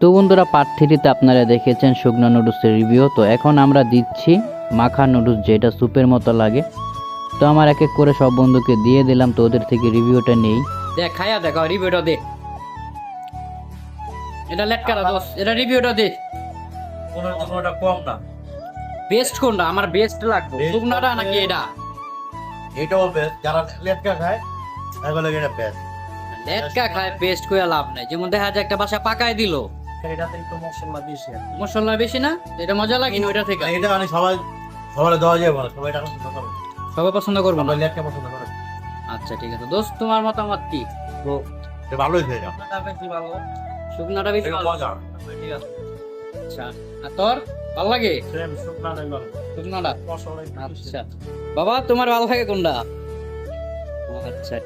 তো বন্ধুরা পার্ট 3-তে আপনারা দেখেছেন শুকনো নুডলসের রিভিউ। তো এখন আমরা দিচ্ছি মাখা নুডলস, যেটা স্যুপের মতো লাগে। তো আমার এক এক করে সব বন্ধুকে দিয়ে দিলাম, তো ওদের থেকে রিভিউটা নেই। দেখ খায়া দেখো রিভিউটা দে। এটা লেটকারা দোস, এটা রিভিউটা দে। কোনটা কম না, বেস্ট কোনটা? আমার বেস্ট লাগবে Best শুকনাটা বলতে- নাকি এটা? এটাও বেস্ট। যারা লেটকা খায় এগুলো এটা বেস্ট। লেটকা খায় বেস্ট কইয়া লাভ নাই। যেমন দেখা যায় একটা বাসা পাকায় দিল, এটাতে একটু মশলা বেশি আছে। মশলা বেশি না, এটা মজা লাগে না ওইটা থেকে। এটা মানে সবাই দেওয়া যাবে না, সবাই এটা পছন্দ করে। সবাই পছন্দ করবো না। সবাই লেটকা পছন্দ করে। আচ্ছা ঠিক আছে দোস্ত, তোমার মতামত কি? তো এটা ভালোই খেয়ে যাও। শুকনাটা বেশি এটা ভালো। মজা। আচ্ছা, আর তোর ভালো লাগে সেম শুকনা নাই ভালো। শুকনাটা? মশলা আচ্ছা বাবা, তোমার ভালো লাগে কোনটা? আচ্ছা।